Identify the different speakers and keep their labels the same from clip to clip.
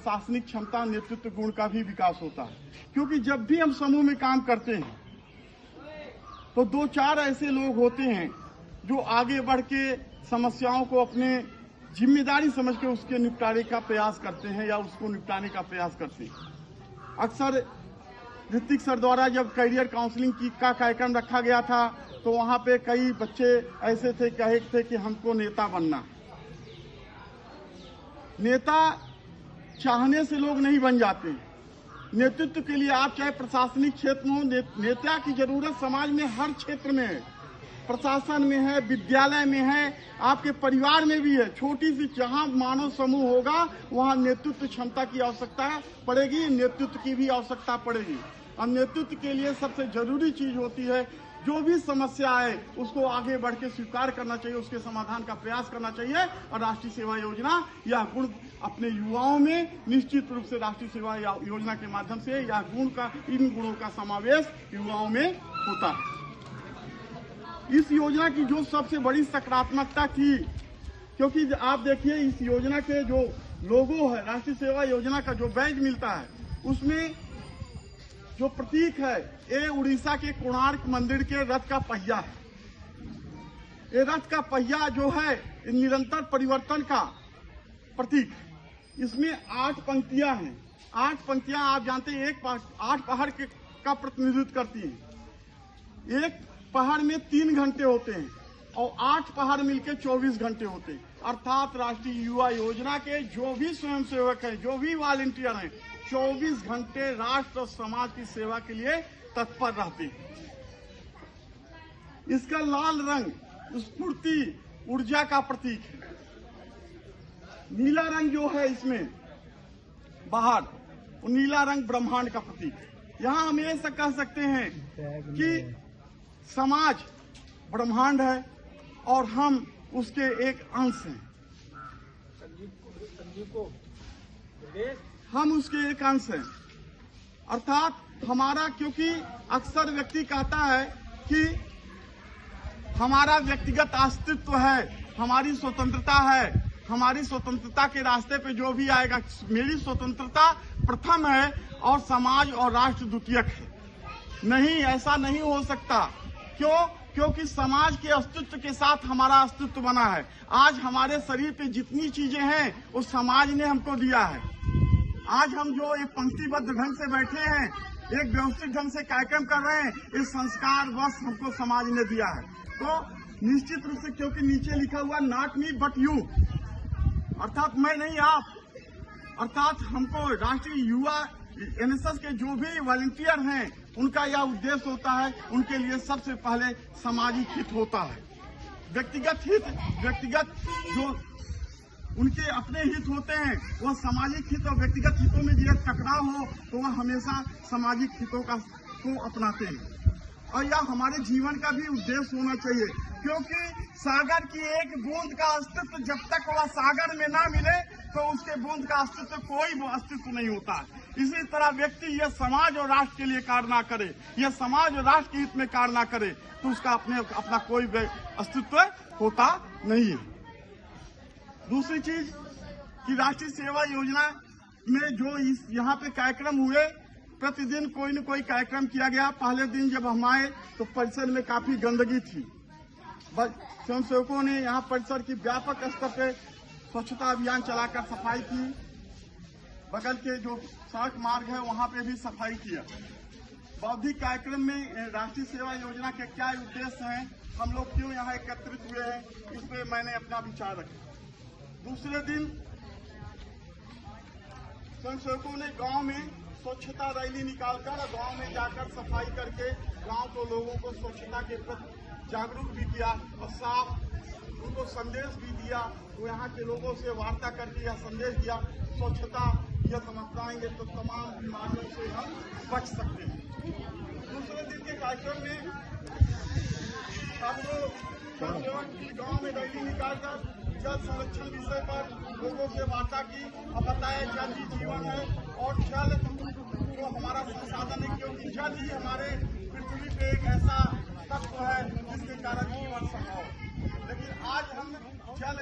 Speaker 1: प्रशासनिक क्षमता, नेतृत्व गुण का भी विकास होता है। क्योंकि जब भी हम समूह में काम करते हैं तो 2-4 ऐसे लोग होते हैं जो आगे बढ़ के समस्याओं को अपने जिम्मेदारी समझ के उसके निपटारे का प्रयास करते हैं या उसको निपटाने का प्रयास करते हैं। अक्सर ऋतिक सर द्वारा जब करियर काउंसलिंग का कार्यक्रम रखा गया था तो वहाँ पे कई बच्चे ऐसे थे, कहे थे कि हमको नेता बनना। नेता चाहने से लोग नहीं बन जाते। नेतृत्व के लिए आप चाहे प्रशासनिक क्षेत्र में हो, नेता की जरूरत समाज में हर क्षेत्र में है। प्रशासन में है, विद्यालय में है, आपके परिवार में भी है। छोटी सी जहां मानव समूह होगा वहां नेतृत्व क्षमता की आवश्यकता पड़ेगी, नेतृत्व की भी आवश्यकता पड़ेगी। और नेतृत्व के लिए सबसे जरूरी चीज होती है जो भी समस्या है उसको आगे बढ़ के स्वीकार करना चाहिए, उसके समाधान का प्रयास करना चाहिए। और राष्ट्रीय सेवा योजना यह गुण अपने युवाओं में निश्चित रूप से राष्ट्रीय सेवा योजना के माध्यम से यह इन गुणों का समावेश युवाओं में होता है। इस योजना की जो सबसे बड़ी सकारात्मकता थी, क्योंकि आप देखिए इस योजना के जो लोगो है, राष्ट्रीय सेवा योजना का जो बैज मिलता है उसमें जो प्रतीक है ये उड़ीसा के कोणार्क मंदिर के रथ का पहिया है। ये रथ का पहिया जो है निरंतर परिवर्तन का प्रतीक है। इसमें 8 पंक्तियां हैं। 8 पंक्तियां आप जानते हैं 8 पहाड़ का प्रतिनिधित्व करती हैं। एक पहाड़ में 3 घंटे होते हैं और 8 पहाड़ मिलकर 24 घंटे होते हैं। अर्थात राष्ट्रीय युवा योजना के जो भी स्वयंसेवक हैं, जो भी वॉलंटियर हैं, 24 घंटे राष्ट्र और समाज की सेवा के लिए तत्पर रहते हैं। इसका लाल रंग स्फूर्ति, ऊर्जा का प्रतीक है। नीला रंग जो है इसमें बाहर, वो नीला रंग ब्रह्मांड का प्रतीक है। यहाँ हम ऐसा कह सकते हैं कि समाज ब्रह्मांड है और हम उसके एक अंश हैं। हम उसके एक अंश हैं। अर्थात हमारा, क्योंकि अक्सर व्यक्ति कहता है कि हमारा व्यक्तिगत अस्तित्व है, हमारी स्वतंत्रता है, हमारी स्वतंत्रता के रास्ते पे जो भी आएगा, मेरी स्वतंत्रता प्रथम है और समाज और राष्ट्र द्वितीयक है। नहीं, ऐसा नहीं हो सकता। क्यों? क्योंकि समाज के अस्तित्व के साथ हमारा अस्तित्व बना है। आज हमारे शरीर पे जितनी चीजें हैं वो समाज ने हमको दिया है। आज हम जो एक पंक्तिबद्ध ढंग से बैठे हैं, एक व्यवस्थित ढंग से कार्यक्रम कर रहे हैं, इस संस्कार बस हमको समाज ने दिया है। तो निश्चित रूप से, क्योंकि नीचे लिखा हुआ नॉट मी बट यू, अर्थात मैं नहीं आप, अर्थात हमको राष्ट्रीय युवा एनएसएस के जो भी वॉलंटियर हैं उनका यह उद्देश्य होता है, उनके लिए सबसे पहले सामाजिक हित होता है। व्यक्तिगत जो उनके अपने हित होते हैं वह सामाजिक हित और व्यक्तिगत हितों में जब टकराव हो तो वह हमेशा सामाजिक हितों को अपनाते हैं। और यह हमारे जीवन का भी उद्देश्य होना चाहिए, क्योंकि सागर की एक बूंद का अस्तित्व जब तक वह सागर में ना मिले तो उसके बूंद का अस्तित्व कोई अस्तित्व नहीं होता है। इसी तरह व्यक्ति यह समाज और राष्ट्र के लिए कार्य ना करे, यह समाज और राष्ट्र के हित में कार्य ना करे तो उसका अपना कोई अस्तित्व होता नहीं है। दूसरी चीज कि राष्ट्रीय सेवा योजना में जो यहाँ पे कार्यक्रम हुए, प्रतिदिन कोई न कोई कार्यक्रम किया गया। पहले दिन जब हम आए तो परिसर में काफी गंदगी थी। स्वयंसेवकों ने यहाँ परिसर की व्यापक स्तर पे स्वच्छता अभियान चलाकर सफाई की। बगल के जो सड़क मार्ग है वहाँ पे भी सफाई किया। बौद्धिक कार्यक्रम में राष्ट्रीय सेवा योजना के क्या उद्देश्य हैं, हम लोग क्यों यहाँ एकत्रित हुए हैं, इस पे मैंने अपना विचार रखा। दूसरे दिन स्वयंसेवकों ने गांव में स्वच्छता रैली निकालकर गांव में जाकर सफाई करके गांव के लोगों को स्वच्छता के प्रति जागरूक भी किया और साफ उनको संदेश भी दिया। वो यहाँ के लोगों से वार्ता करके यह संदेश दिया, स्वच्छता यदि हम अपनाएंगे तो तमाम बीमारियों से हम बच सकते हैं। दूसरे दिन के कार्यक्रम में गांव में रैली निकालकर जल संरक्षण विषय पर लोगों से वार्ता की और बताया जल ही जीवन है और जल जो हमारा संसाधन है, क्योंकि जल ही हमारे पृथ्वी पे एक ऐसा तत्व है जिसके कारण जीवन संभव है। लेकिन लेकिन आज हम जल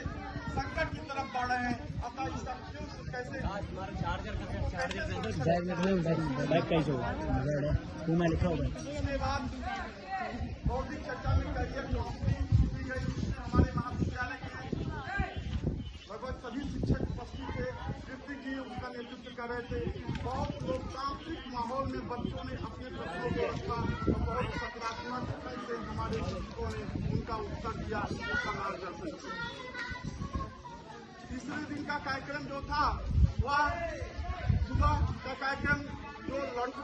Speaker 1: संकट की तरफ बढ़ रहे हैं। अतः इसका क्यों कैसे उसके बाद बौद्धिक चर्चा में करियर की गई। हमारे महाविद्यालय के लगभग सभी शिक्षक उपस्थित थे। कीर्ति जी उसका नेतृत्व कर रहे थे। बहुत लोकतांत्रिक माहौल में बच्चों ने अपने प्रश्नों को रखा और बहुत सकारात्मक ढंग से हमारे शिक्षकों ने उनका उत्तर दिया, उसका मार्गदर्शन किया। तीसरे दिन का कार्यक्रम जो था वह सुबह का कार्यक्रम जो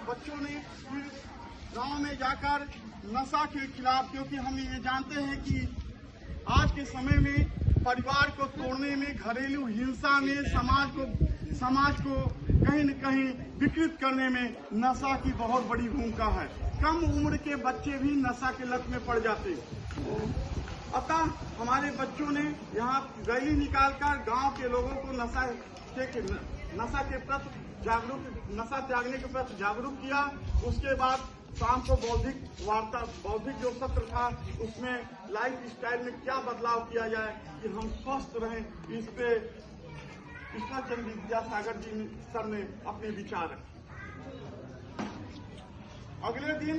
Speaker 1: बच्चों ने फिर गांव में जाकर नशा के खिलाफ, क्योंकि हम ये जानते हैं कि आज के समय में परिवार को तोड़ने में, घरेलू हिंसा में, समाज को कहीं न कहीं विकृत करने में नशा की बहुत बड़ी भूमिका है। कम उम्र के बच्चे भी नशा के लत में पड़ जाते हैं। अतः हमारे बच्चों ने यहाँ रैली निकालकर गांव के लोगों को नशा त्यागने के प्रति जागरूक किया। उसके बाद शाम को बौद्धिक जो सत्र था उसमें लाइफ स्टाइल में क्या बदलाव किया जाए कि हम स्वस्थ रहें, इस पे ईश्वर चंद्र विद्यासागर जी सर ने अपने विचार रखे। अगले दिन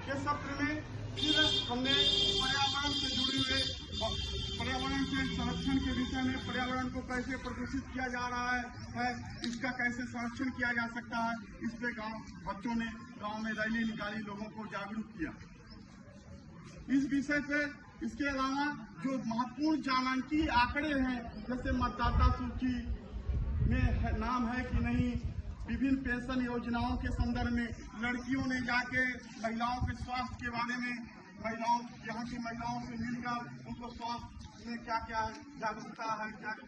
Speaker 1: के सत्र में फिर हमने पर्यावरण से जुड़े हुए पर्यावरण के संरक्षण के विषय में, पर्यावरण को कैसे प्रदूषित किया जा रहा है, इसका कैसे संरक्षण किया जा सकता है, इस पे बच्चों ने गांव में रैली निकाली, लोगों को जागरूक किया इस विषय पे। इसके अलावा जो महत्वपूर्ण जानकारी आंकड़े हैं, जैसे मतदाता सूची में नाम है कि नहीं, विभिन्न पेंशन योजनाओं के संदर्भ में लड़कियों ने जाके महिलाओं के स्वास्थ्य के बारे में यहाँ की महिलाओं से मिलकर उनको स्वास्थ्य में क्या क्या जागरूकता है, क्या